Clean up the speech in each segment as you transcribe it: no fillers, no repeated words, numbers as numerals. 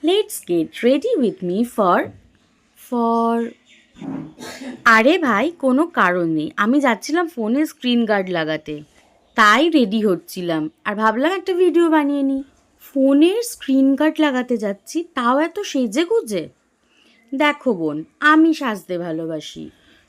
Let's get ready with me for আরে ভাই কোনো কারণ নেই, আমি যাচ্ছিলাম ফোনে স্ক্রিন গার্ড লাগাতে, তাই রেডি হচ্ছিলাম আর ভাবলাম একটা ভিডিও বানিয়ে নিই। ফোনের স্ক্রিন গার্ড লাগাতে যাচ্ছি, তাও এত সেজে গুজে। দেখো বোন, আমি সাজতে ভালোবাসি,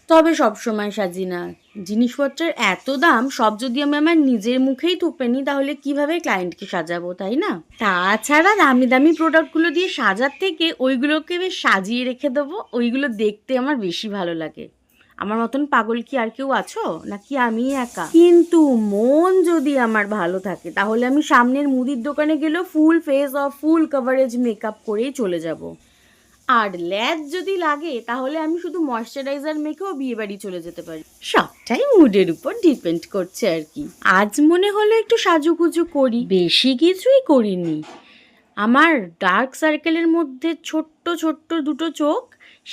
তবে সব সময় সাজি না। জিনিসপত্রের এত দাম, সব যদি আমি আমার নিজের মুখেই তুপে নিই তাহলে কিভাবে ক্লায়েন্টকে সাজাবো, তাই না? তাছাড়া দামি দামি প্রোডাক্টগুলো দিয়ে সাজার থেকে ওইগুলোকে বেশ সাজিয়ে রেখে দেবো, ওইগুলো দেখতে আমার বেশি ভালো লাগে। আমার মতন পাগল কি আর কেউ আছো, নাকি আমি একা? কিন্তু মন যদি আমার ভালো থাকে তাহলে আমি সামনের মুদির দোকানে গেলেও full face of full coverage makeup করেই চলে যাব। আর ল্যাজ যদি লাগে তাহলে আমি শুধু ময়শ্চারাইজার মেখেও বিয়ে বাড়ি চলে যেতে পারি। সবটাই মুডের উপর ডিপেন্ড করছে আর কি। আজ মনে হলো একটু সাজুগুজু করি, বেশি কিছুই করিনি। আমার ডার্ক সার্কেলের মধ্যে ছোট্ট ছোট্ট দুটো চোখ,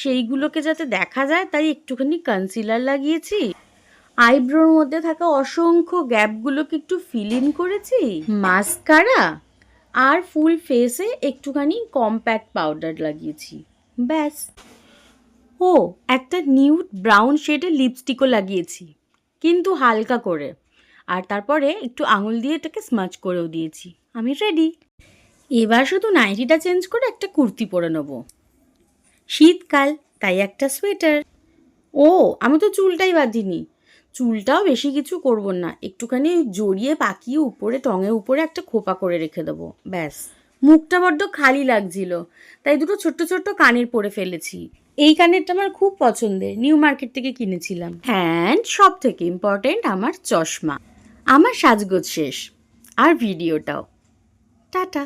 সেইগুলোকে যাতে দেখা যায় তাই একটুখানি কনসিলার লাগিয়েছি। আইব্রোর মধ্যে থাকা অসংখ্য গ্যাপগুলোকে একটু ফিল ইন করেছি, মাস্কারা আর ফুল ফেসে একটুখানি কম্প্যাক্ট পাউডার লাগিয়েছি, ব্যাস। ও, একটা নিউড ব্রাউন শেডের লিপস্টিকও লাগিয়েছি, কিন্তু হালকা করে। আর তারপরে একটু আঙুল দিয়ে এটাকে স্মাচ করেও দিয়েছি। আমি রেডি। এবার শুধু নাইটিটা চেঞ্জ করে একটা কুর্তি পরে নেবো। শীতকাল, তাই একটা সোয়েটার। ও, আমি তো চুলটাই বাঁধিনি। চুলটাও বেশি কিছু করব না, একটুখানি জড়িয়ে পাকিয়ে উপরে টঙের উপরে একটা খোপা করে রেখে দেবো, ব্যাস। মুখটা বড্ড খালি লাগছিল, তাই দুটো ছোট্ট ছোট্ট কানের পরে ফেলেছি। এই কানেরটা আমার খুব পছন্দের, নিউ মার্কেট থেকে কিনেছিলাম। অ্যান্ড সব থেকে ইম্পর্টেন্ট আমার চশমা। আমার সাজগোজ শেষ, আর ভিডিওটাও। টাটা।